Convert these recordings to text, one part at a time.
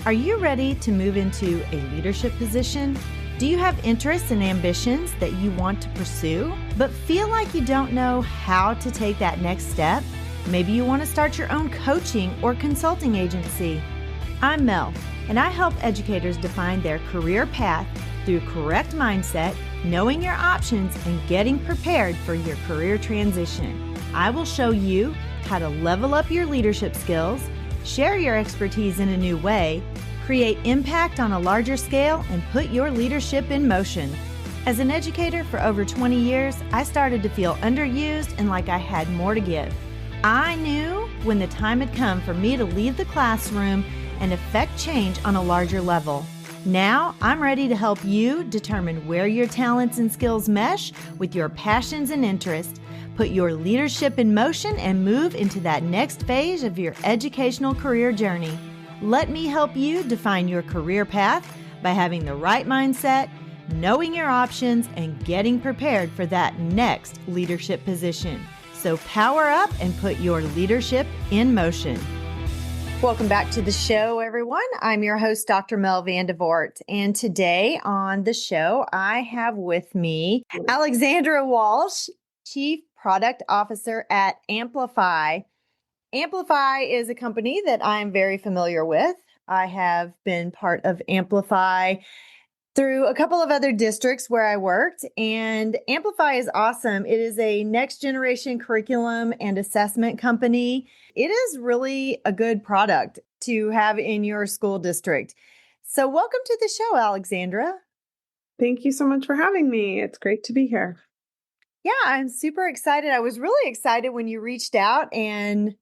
Are you ready to move into a leadership position? Do you have interests and ambitions that you want to pursue, but feel like you don't know how to take that next step? Maybe you want to start your own coaching or consulting agency. I'm Mel, and I help educators define their career path through correct mindset, knowing your options, and getting prepared for your career transition. I will show you how to level up your leadership skills, share your expertise in a new way, create impact on a larger scale, and put your leadership in motion. As an educator for over 20 years, I started to feel underused and like I had more to give. I knew when the time had come for me to leave the classroom and affect change on a larger level. Now, I'm ready to help you determine where your talents and skills mesh with your passions and interests. Put your leadership in motion and move into that next phase of your educational career journey. Let me help you define your career path by having the right mindset, knowing your options, and getting prepared for that next leadership position. So power up and put your leadership in motion. Welcome back to the show, everyone. I'm your host, Dr. Mel Vandevort. And today on the show, I have with me Alexandra Walsh, Chief Product Officer at Amplify. Amplify is a company that I'm very familiar with. I have been part of Amplify through a couple of other districts where I worked, and Amplify is awesome. It is a next generation curriculum and assessment company. It is really a good product to have in your school district. So welcome to the show, Alexandra. Thank you so much for having me. It's great to be here. Yeah, I'm super excited. I was really excited when you reached out and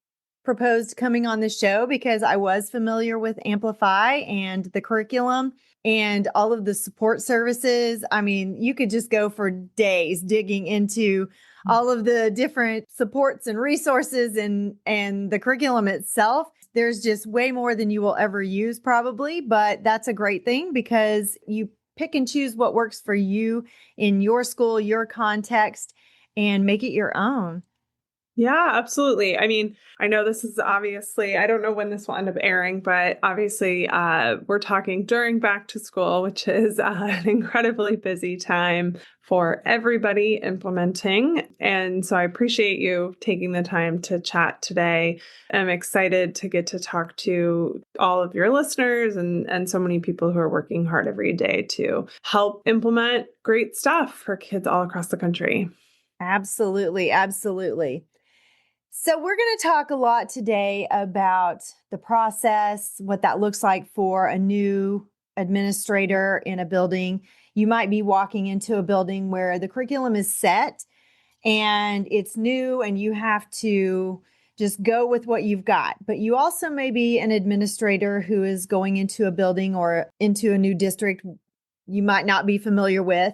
proposed coming on the show because I was familiar with Amplify and the curriculum and all of the support services. I mean, you could just go for days digging into all of the different supports and resources and the curriculum itself. There's just way more than you will ever use probably, but that's a great thing because you pick and choose what works for you in your school, your context, and make it your own. Yeah, absolutely. I mean, I know this is obviously, I don't know when this will end up airing, but obviously we're talking during back to school, which is an incredibly busy time for everybody implementing. And so I appreciate you taking the time to chat today. I'm excited to get to talk to all of your listeners and so many people who are working hard every day to help implement great stuff for kids all across the country. Absolutely. Absolutely. So we're going to talk a lot today about the process, what that looks like for a new administrator in a building. You might be walking into a building where the curriculum is set and it's new and you have to just go with what you've got. But you also may be an administrator who is going into a building or into a new district you might not be familiar with,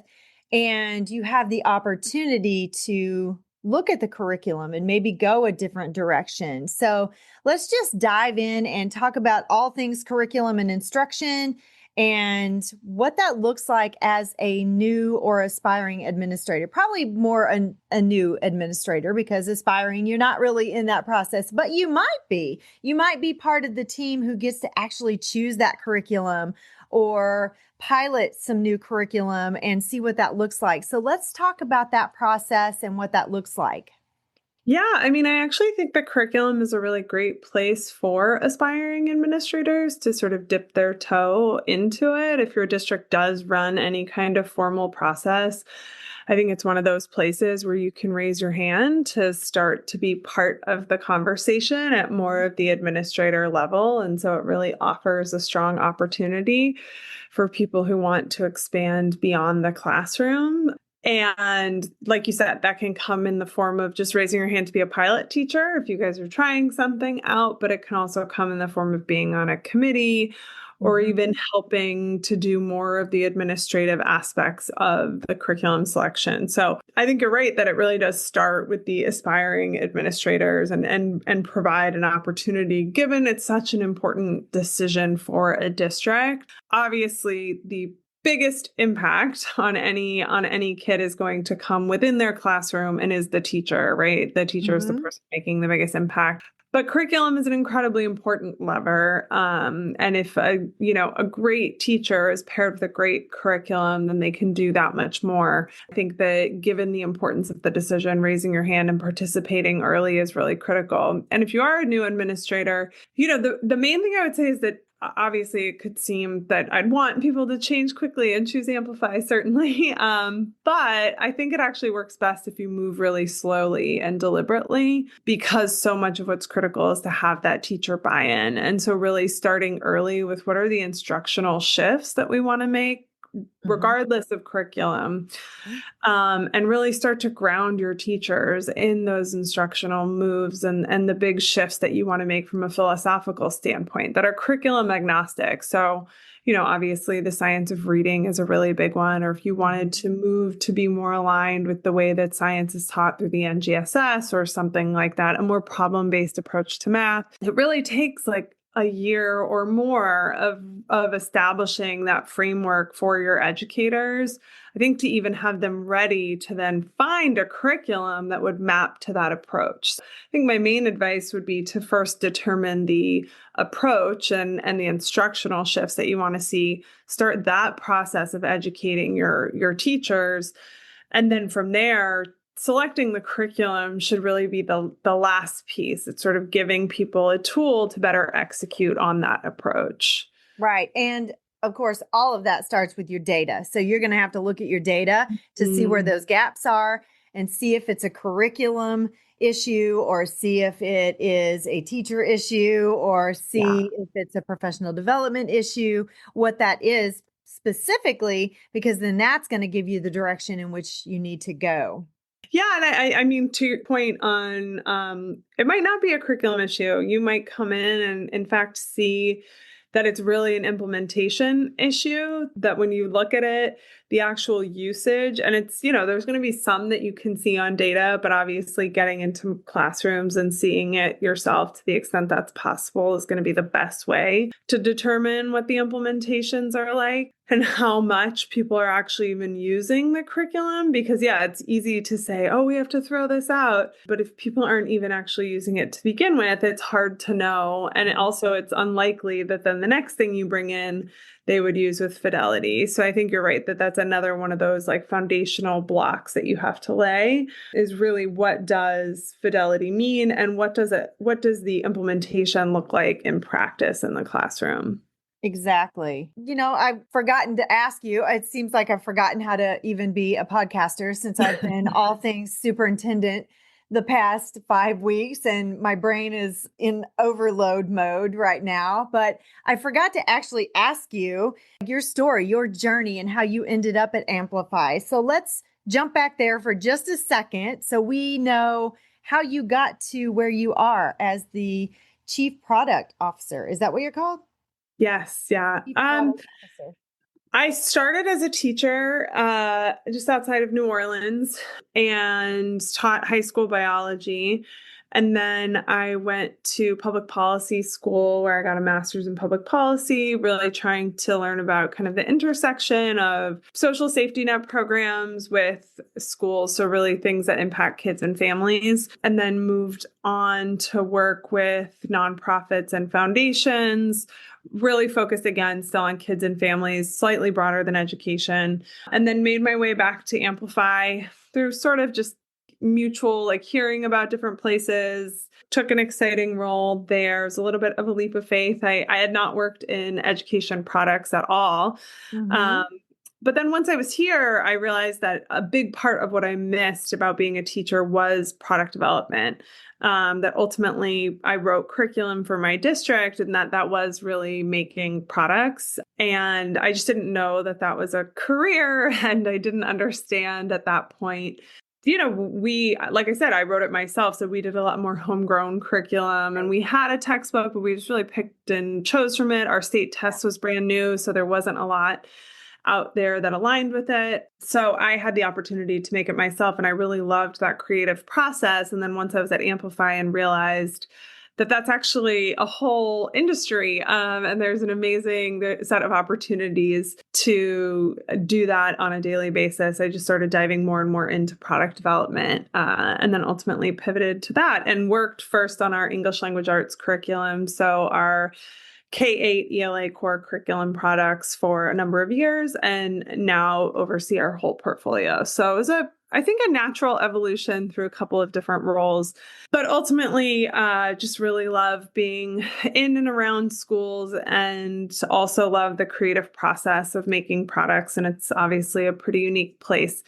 and you have the opportunity to look at the curriculum and maybe go a different direction. So let's just dive in and talk about all things curriculum and instruction and what that looks like as a new or aspiring administrator. Probably more a new administrator because aspiring, you're not really in that process, but you might be. You might be part of the team who gets to actually choose that curriculum or pilot some new curriculum and see what that looks like. So let's talk about that process and what that looks like. Yeah, I mean, I actually think the curriculum is a really great place for aspiring administrators to sort of dip their toe into it. If your district does run any kind of formal process, I think it's one of those places where you can raise your hand to start to be part of the conversation at more of the administrator level. And so it really offers a strong opportunity for people who want to expand beyond the classroom. And like you said, that can come in the form of just raising your hand to be a pilot teacher if you guys are trying something out, but it can also come in the form of being on a committee or even helping to do more of the administrative aspects of the curriculum selection. So I think you're right that it really does start with the aspiring administrators and provide an opportunity, given it's such an important decision for a district. Obviously, the biggest impact on any kid is going to come within their classroom and is the teacher, right? The teacher is the person making the biggest impact. But curriculum is an incredibly important lever. And if a great teacher is paired with a great curriculum, then they can do that much more. I think that given the importance of the decision, raising your hand and participating early is really critical. And if you are a new administrator, the main thing I would say is that obviously it could seem that I'd want people to change quickly and choose Amplify, certainly. But I think it actually works best if you move really slowly and deliberately, because so much of what's critical is to have that teacher buy-in. And so really starting early with what are the instructional shifts that we want to make, regardless of curriculum, and really start to ground your teachers in those instructional moves and the big shifts that you want to make from a philosophical standpoint that are curriculum agnostic. So, obviously the science of reading is a really big one, or if you wanted to move to be more aligned with the way that science is taught through the NGSS or something like that, a more problem-based approach to math, it really takes like a year or more of establishing that framework for your educators. I think to even have them ready to then find a curriculum that would map to that approach. I think my main advice would be to first determine the approach and the instructional shifts that you want to see. Start that process of educating your teachers. And then from there, selecting the curriculum should really be the last piece. It's sort of giving people a tool to better execute on that approach. Right. And of course, all of that starts with your data. So you're going to have to look at your data to see where those gaps are and see if it's a curriculum issue, or see if it is a teacher issue, or see if it's a professional development issue, what that is specifically, because then that's going to give you the direction in which you need to go. Yeah. And I mean, to your point on, it might not be a curriculum issue. You might come in and in fact see that it's really an implementation issue, that when you look at it, the actual usage, and it's, there's going to be some that you can see on data, but obviously getting into classrooms and seeing it yourself to the extent that's possible is going to be the best way to determine what the implementations are like and how much people are actually even using the curriculum. Because it's easy to say, oh, we have to throw this out. But if people aren't even actually using it to begin with, it's hard to know. And it's unlikely that then the next thing you bring in, they would use with fidelity. So I think you're right that that's another one of those like foundational blocks that you have to lay, is really what does fidelity mean, and what does the implementation look like in practice in the classroom? Exactly. I've forgotten to ask you. It seems like I've forgotten how to even be a podcaster since I've been all things superintendent the past 5 weeks, and my brain is in overload mode right now. But I forgot to actually ask you your story, your journey, and how you ended up at Amplify. So let's jump back there for just a second so we know how you got to where you are as the Chief Product Officer. Is that what you're called? Yes. Yeah. I started as a teacher just outside of New Orleans and taught high school biology. And then I went to public policy school where I got a master's in public policy, really trying to learn about kind of the intersection of social safety net programs with schools. So really things that impact kids and families. And then moved on to work with nonprofits and foundations, really focused again still on kids and families, slightly broader than education. And then made my way back to Amplify through sort of just mutual, like hearing about different places, took an exciting role there. It was a little bit of a leap of faith. I had not worked in education products at all. But then once I was here, I realized that a big part of what I missed about being a teacher was product development. That ultimately I wrote curriculum for my district, and that was really making products. And I just didn't know that was a career, and I didn't understand at that point. Like I said, I wrote it myself. So we did a lot more homegrown curriculum, and we had a textbook, but we just really picked and chose from it. Our state test was brand new, so there wasn't a lot out there that aligned with it. So I had the opportunity to make it myself, and I really loved that creative process. And then once I was at Amplify and realized that's actually a whole industry. And there's an amazing set of opportunities to do that on a daily basis. I just started diving more and more into product development, and then ultimately pivoted to that and worked first on our English language arts curriculum. So our K-8 ELA core curriculum products for a number of years, and now oversee our whole portfolio. So it was I think, a natural evolution through a couple of different roles, but ultimately just really love being in and around schools, and also love the creative process of making products. And it's obviously a pretty unique place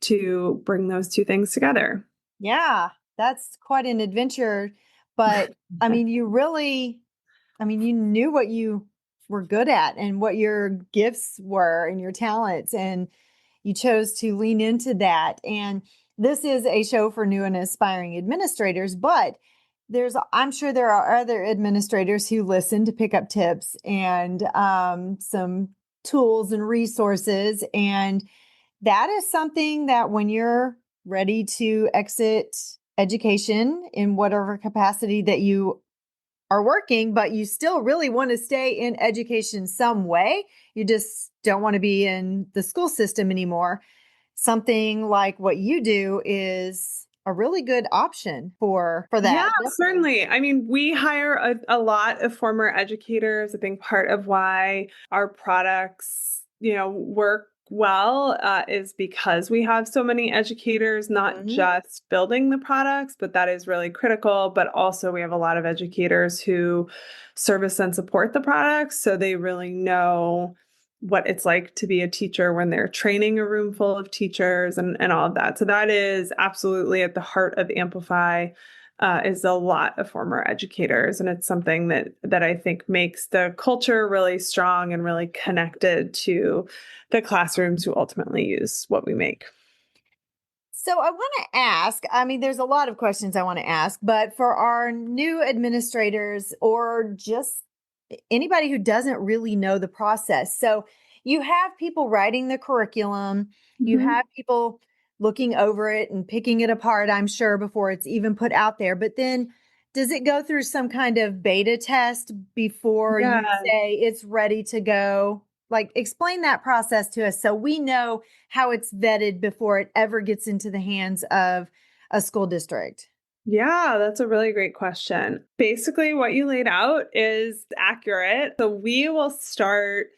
to bring those two things together. Yeah, that's quite an adventure. But you knew what you were good at and what your gifts were and your talents, and you chose to lean into that. And this is a show for new and aspiring administrators, but I'm sure there are other administrators who listen to pick up tips and some tools and resources. And that is something that when you're ready to exit education in whatever capacity that you are working, but you still really want to stay in education some way. You just don't want to be in the school system anymore. Something like what you do is a really good option for that. Yeah, Definitely. certainly. I mean, we hire a lot of former educators. I think part of why our products, work well is because we have so many educators, not just building the products, but that is really critical. But also we have a lot of educators who service and support the products. So they really know what it's like to be a teacher when they're training a room full of teachers, and all of that. So that is absolutely at the heart of Amplify. Is a lot of former educators. And it's something that I think makes the culture really strong and really connected to the classrooms who ultimately use what we make. So I want to ask, there's a lot of questions I want to ask, but for our new administrators or just anybody who doesn't really know the process. So you have people writing the curriculum, you have people looking over it and picking it apart, I'm sure, before it's even put out there. But then does it go through some kind of beta test before you say it's ready to go? Like, explain that process to us so we know how it's vetted before it ever gets into the hands of a school district. Yeah, that's a really great question. Basically, what you laid out is accurate. So we will start,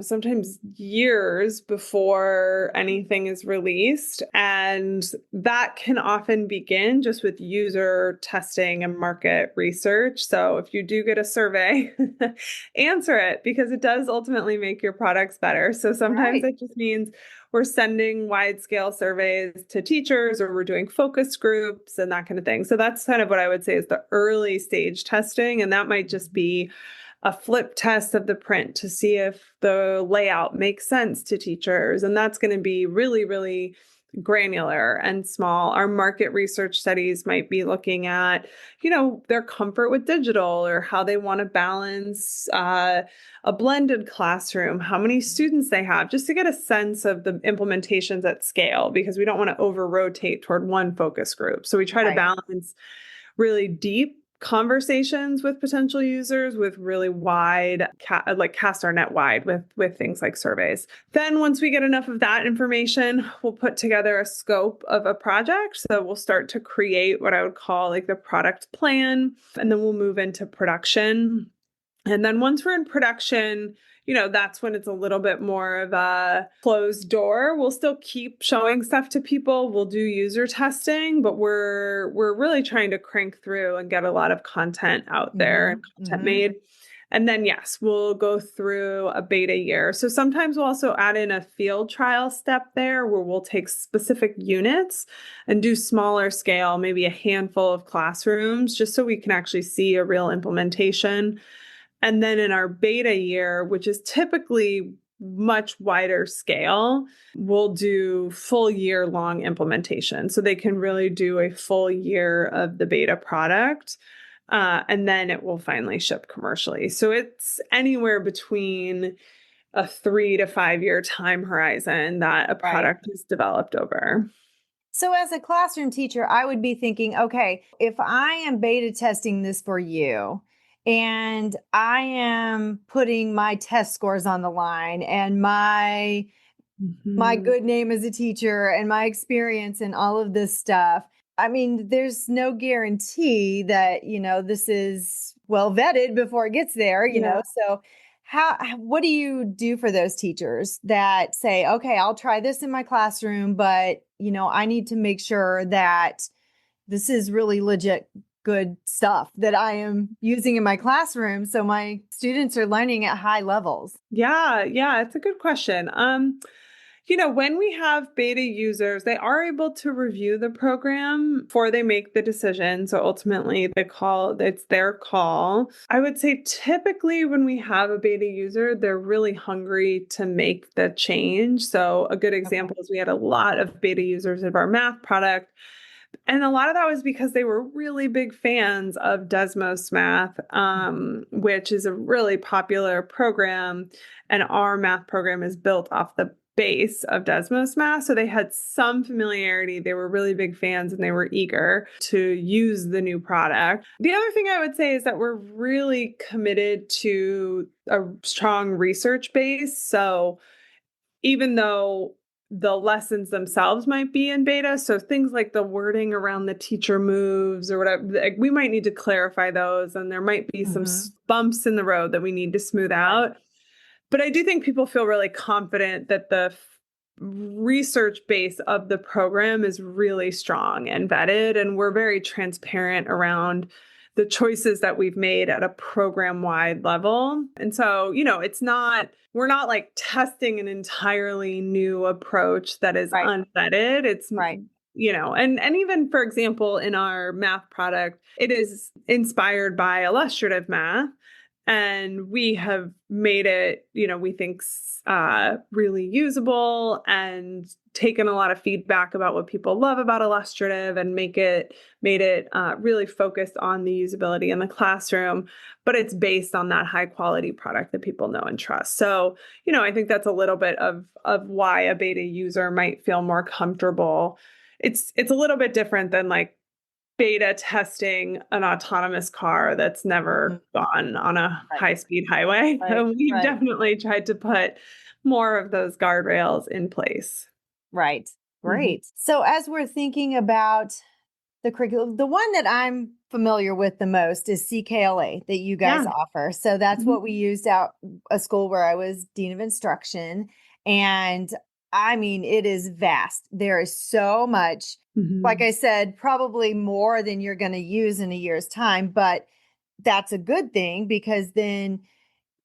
sometimes years before anything is released. And that can often begin just with user testing and market research. So if you do get a survey, answer it, because it does ultimately make your products better. So sometimes it just means we're sending wide scale surveys to teachers, or we're doing focus groups and that kind of thing. So that's kind of what I would say is the early stage testing. And that might just be a flip test of the print to see if the layout makes sense to teachers. And that's going to be really, really granular and small. Our market research studies might be looking at, their comfort with digital, or how they want to balance a blended classroom, how many students they have, just to get a sense of the implementations at scale, because we don't want to over rotate toward one focus group. So we try to balance really deep conversations with potential users with really wide, cast our net wide with things like surveys. Then once we get enough of that information, we'll put together a scope of a project. So we'll start to create what I would call like the product plan, and then we'll move into production. And then once we're in production, that's when it's a little bit more of a closed door. We'll still keep showing stuff to people. We'll do user testing, but we're really trying to crank through and get a lot of content out there and content made. And then, yes, we'll go through a beta year. So sometimes we'll also add in a field trial step there, where we'll take specific units and do smaller scale, maybe a handful of classrooms, just so we can actually see a real implementation. And then in our beta year, which is typically much wider scale, we'll do full year long implementation. So they can really do a full year of the beta product. And then it will finally ship commercially. So it's anywhere between a 3 to 5 year time horizon that a product is developed over. So, as a classroom teacher, I would be thinking, okay, if I am beta testing this for you and I am putting my test scores on the line and my Mhm. good name as a teacher and my experience and all of this stuff. I mean, there's no guarantee that, this is well vetted before it gets there, Yeah. So what do you do for those teachers that say, "Okay, I'll try this in my classroom, but, I need to make sure that this is really legit good stuff that I am using in my classroom so my students are learning at high levels." Yeah, it's a good question. When we have beta users, they are able to review the program before they make the decision. So ultimately, it's their call. I would say typically when we have a beta user, they're really hungry to make the change. So a good Okay. example is we had a lot of beta users of our math product. And a lot of that was because they were really big fans of Desmos Math, which is a really popular program. And our math program is built off the base of Desmos Math. So they had some familiarity. They were really big fans and they were eager to use the new product. The other thing I would say is that we're really committed to a strong research base. So even though the lessons themselves might be in beta, so things like the wording around the teacher moves or whatever, like we might need to clarify those, and there might be some Mhm. bumps in the road that we need to smooth Right. out. But I do think people feel really confident that the research base of the program is really strong and vetted, and we're very transparent around the choices that we've made at a program wide level. And so, we're not like testing an entirely new approach that is Right. unvetted. It's, Right. and even for example, in our math product, it is inspired by illustrative math. And we have made it, we think really usable and taken a lot of feedback about what people love about illustrative and made it really focused on the usability in the classroom. But it's based on that high quality product that people know and trust. So, I think that's a little bit of why a beta user might feel more comfortable. It's a little bit different than like beta testing an autonomous car that's Mhm. never gone on a Right. high-speed highway. Right. So we've Right. definitely tried to put more of those guardrails in place. Right. Mhm. Great. So as we're thinking about the curriculum, the one that I'm familiar with the most is CKLA that you guys Yeah. offer. So that's Mhm. what we used out a school where I was dean of instruction. And I mean, it is vast. There is so much, like Mhm. I said, probably more than you're going to use in a year's time, but that's a good thing because then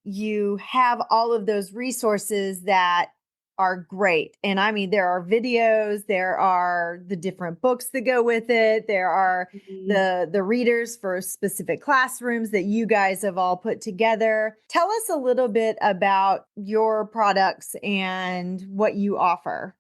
you have all of those resources that are great. And I mean, there are videos, there are the different books that go with it, there are Mhm. the readers for specific classrooms that you guys have all put together. Tell us a little bit about your products and what you offer.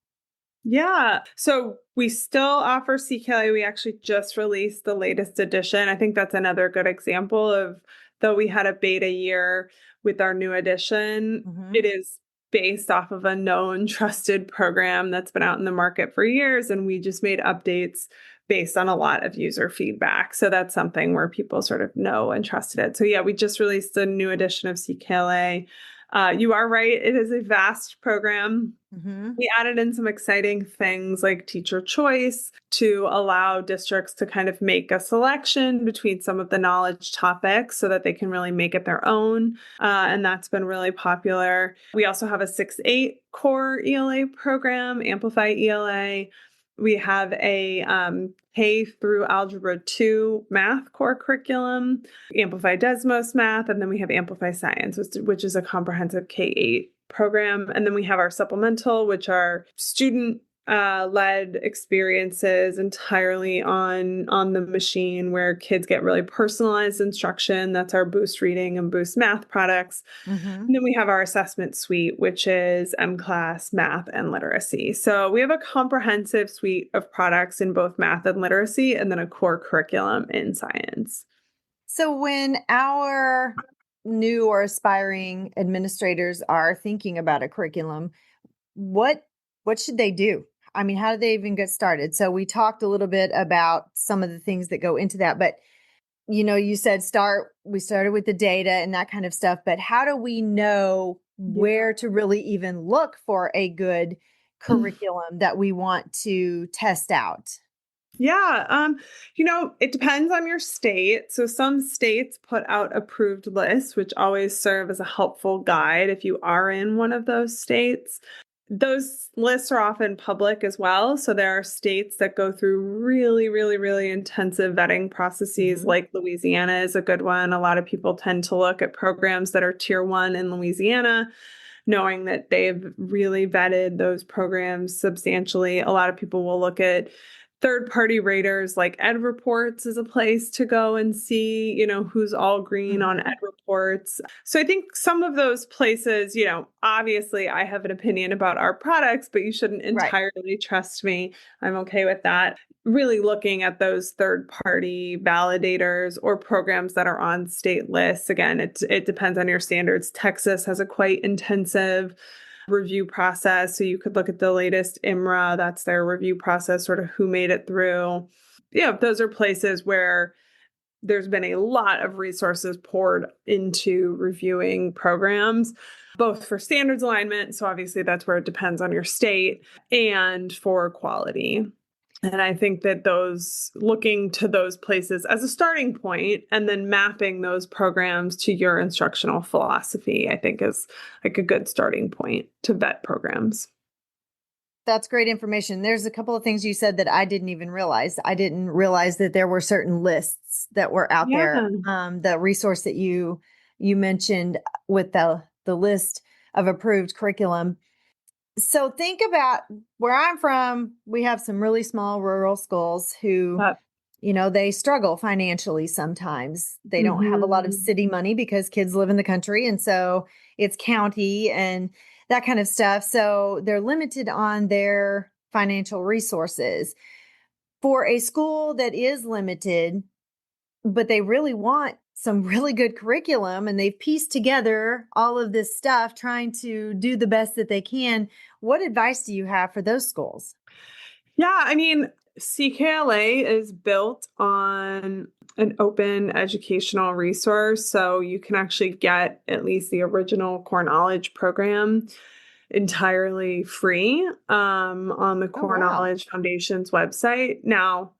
Yeah. So we still offer CKLA. We actually just released the latest edition. I think that's another good example of, though we had a beta year with our new edition, Mhm. it is based off of a known, trusted program that's been out in the market for years. And we just made updates based on a lot of user feedback. So that's something where people sort of know and trusted it. So yeah, we just released a new edition of CKLA. You are right. It is a vast program. Mhm. We added in some exciting things like teacher choice to allow districts to kind of make a selection between some of the knowledge topics so that they can really make it their own. And that's been really popular. We also have a 6-8 core ELA program, Amplify ELA. We have a K through Algebra 2 math core curriculum, Amplify Desmos Math, and then we have Amplify Science, which is a comprehensive K-8 program. And then we have our supplemental, which are student led experiences entirely on the machine where kids get really personalized instruction. That's our Boost Reading and Boost Math products. Mhm. And then we have our assessment suite, which is M-Class, math, and literacy. So we have a comprehensive suite of products in both math and literacy, and then a core curriculum in science. So when our new or aspiring administrators are thinking about a curriculum, what what should they do? I mean, how do they even get started? So we talked a little bit about some of the things that go into that, but you said we started with the data and that kind of stuff, but how do we know where to really even look for a good curriculum that we want to test out? Yeah, it depends on your state. So some states put out approved lists, which always serve as a helpful guide if you are in one of those states. Those lists are often public as well. So there are states that go through really, really, really intensive vetting processes, like Louisiana is a good one. A lot of people tend to look at programs that are tier one in Louisiana, knowing that they've really vetted those programs substantially. A lot of people will look at third-party raters like Ed Reports is a place to go and see, who's all green on Ed Reports. So I think some of those places, obviously I have an opinion about our products, but you shouldn't entirely trust me. I'm okay with that. Really looking at those third-party validators or programs that are on state lists. Again, it depends on your standards. Texas has a quite intensive review process. So you could look at the latest IMRA, that's their review process, sort of who made it through. Yeah, those are places where there's been a lot of resources poured into reviewing programs, both for standards alignment. So obviously that's where it depends on your state, and for quality. And I think that looking to those places as a starting point and then mapping those programs to your instructional philosophy, I think is like a good starting point to vet programs. That's great information. There's a couple of things you said that I didn't even realize. I didn't realize that there were certain lists that were out there. The resource that you mentioned with the list of approved curriculum. So think about where I'm from. We have some really small rural schools who, they struggle financially sometimes. They don't have a lot of city money because kids live in the country. And so it's county and that kind of stuff. So they're limited on their financial resources. For a school that is limited, but they really want some really good curriculum and they've pieced together all of this stuff trying to do the best that they can. What advice do you have for those schools? Yeah, I mean, CKLA is built on an open educational resource. So you can actually get at least the original Core Knowledge program entirely free on the Core Knowledge Foundation's website. Now,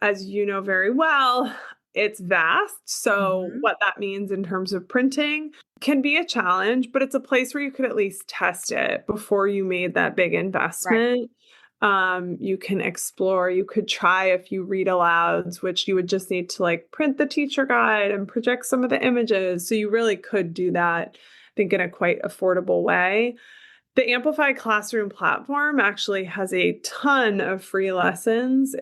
as you know very well, it's vast. So what that means in terms of printing can be a challenge, but it's a place where you could at least test it before you made that big investment. You can explore, you could try a few read alouds, which you would just need to print the teacher guide and project some of the images. So you really could do that, I think, in a quite affordable way. The Amplify classroom platform actually has a ton of free lessons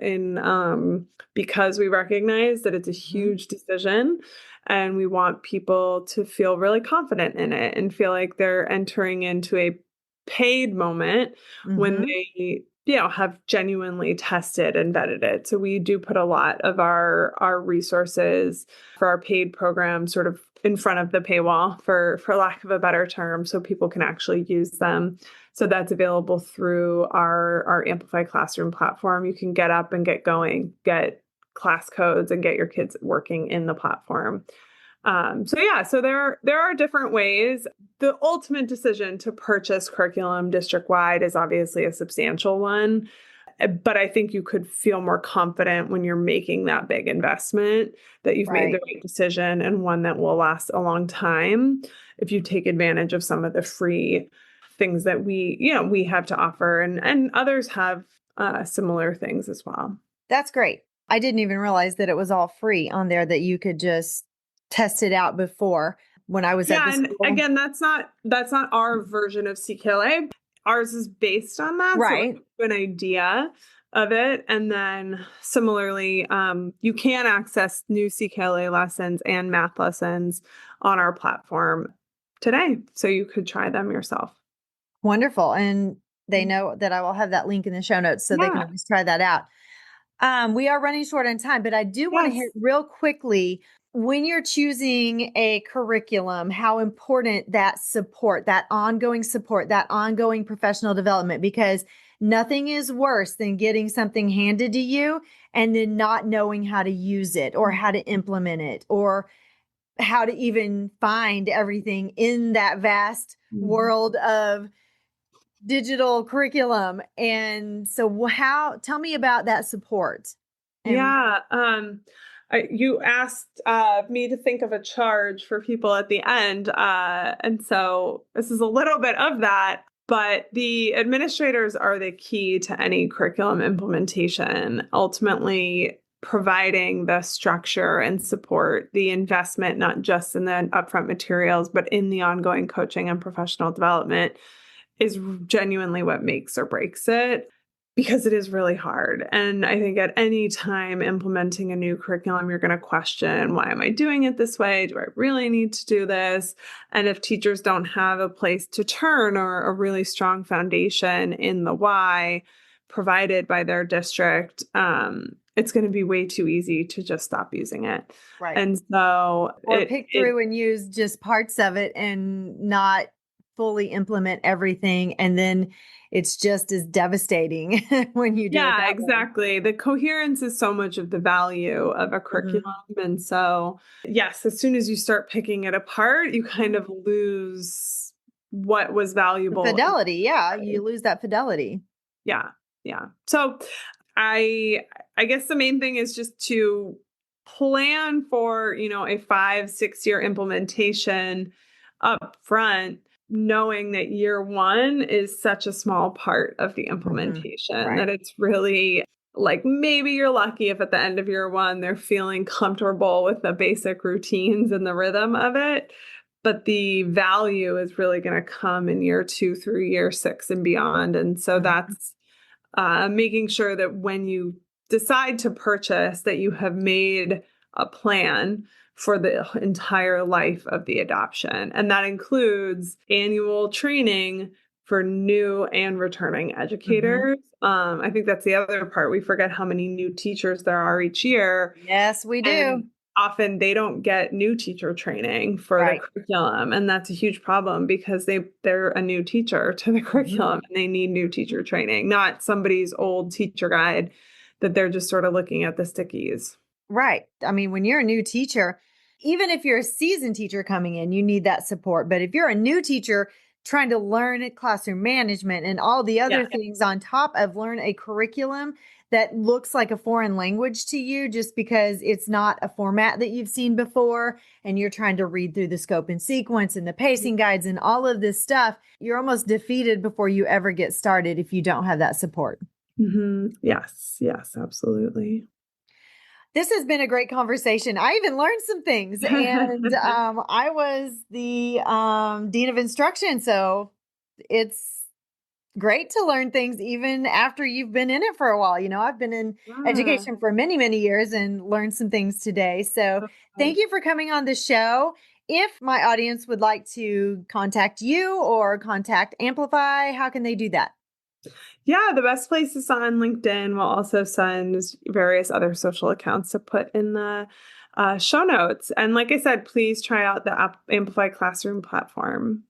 because we recognize that it's a huge decision and we want people to feel really confident in it and feel like they're entering into a paid moment when they have genuinely tested and vetted it. So we do put a lot of our resources for our paid program sort of in front of the paywall, for lack of a better term, so people can actually use them. So that's available through our Amplify classroom platform. You can get up and get going, get class codes, and get your kids working in the platform. So there are different ways. The ultimate decision to purchase curriculum district-wide is obviously a substantial one, but I think you could feel more confident when you're making that big investment that you've made the right decision and one that will last a long time if you take advantage of some of the free things that we have to offer, and others have similar things as well. That's great. I didn't even realize that it was all free on there, that you could just test it out before. When I was at the school. And again, that's not our version of CKLA. Ours is based on that. Right. So an idea of it. And then similarly, you can access new CKLA lessons and math lessons on our platform today. So you could try them yourself. Wonderful. And they know that I will have that link in the show notes so they can always try that out. We are running short on time, but I do want to hit real quickly, when you're choosing a curriculum, how important that support, that ongoing professional development, because Nothing is worse than getting something handed to you and then not knowing how to use it or how to implement it or how to even find everything in that vast world of digital curriculum. And so tell me about that support. Yeah. You asked me to think of a charge for people at the end. And so this is a little bit of that, but the administrators are the key to any curriculum implementation, ultimately providing the structure and support, the investment, not just in the upfront materials, but in the ongoing coaching and professional development is genuinely what makes or breaks it. Because it is really hard. And I think at any time implementing a new curriculum, you're going to question, why am I doing it this way? Do I really need to do this? And if teachers don't have a place to turn or a really strong foundation in the why provided by their district, it's going to be way too easy to just stop using it. Right. And so or pick through and use just parts of it and not fully implement everything. And then it's just as devastating when you do it that exactly. The coherence is so much of the value of a curriculum. And so, yes, as soon as you start picking it apart, you kind of lose what was valuable. Fidelity. Yeah. You lose that fidelity. Yeah. Yeah. So I guess the main thing is just to plan for, a 5-6 year implementation up front, knowing that year one is such a small part of the implementation that it's really like, maybe you're lucky if at the end of year one, they're feeling comfortable with the basic routines and the rhythm of it. But the value is really going to come in year 2 through year 6 and beyond. And so that's making sure that when you decide to purchase, that you have made a plan for the entire life of the adoption. And that includes annual training for new and returning educators. I think that's the other part. We forget how many new teachers there are each year. Yes, we do. And often they don't get new teacher training for the curriculum. And that's a huge problem because they're a new teacher to the curriculum and they need new teacher training, not somebody's old teacher guide that they're just sort of looking at the stickies. Right. I mean, when you're a new teacher, even if you're a seasoned teacher coming in, you need that support. But if you're a new teacher trying to learn classroom management and all the other things on top of learn a curriculum that looks like a foreign language to you just because it's not a format that you've seen before, and you're trying to read through the scope and sequence and the pacing guides and all of this stuff, you're almost defeated before you ever get started if you don't have that support. Yes, absolutely. This has been a great conversation. I even learned some things, and I was the Dean of Instruction. So it's great to learn things even after you've been in it for a while. I've been in education for many, many years and learned some things today. So thank you for coming on the show. If my audience would like to contact you or contact Amplify, how can they do that? Yeah, the best place is on LinkedIn. We'll also send various other social accounts to put in the show notes. And like I said, please try out the Amplify Classroom platform.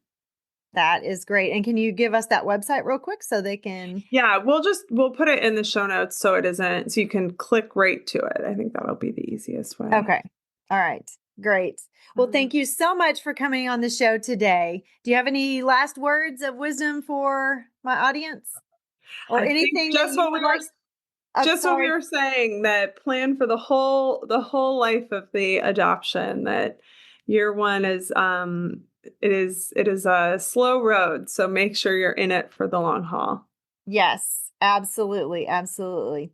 That is great. And can you give us that website real quick so they can? Yeah, we'll put it in the show notes so you can click right to it. I think that'll be the easiest way. Okay. All right. Great. Well, thank you so much for coming on the show today. Do you have any last words of wisdom for my audience? Or anything just what we were saying, that plan for the whole life of the adoption, that year one is it is a slow road, so make sure you're in it for the long haul. Yes, absolutely. Absolutely.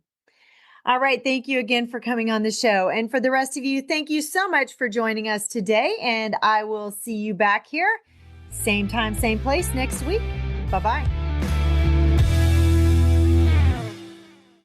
All right. Thank you again for coming on the show. And for the rest of you, thank you so much for joining us today. And I will see you back here, same time, same place next week. Bye-bye.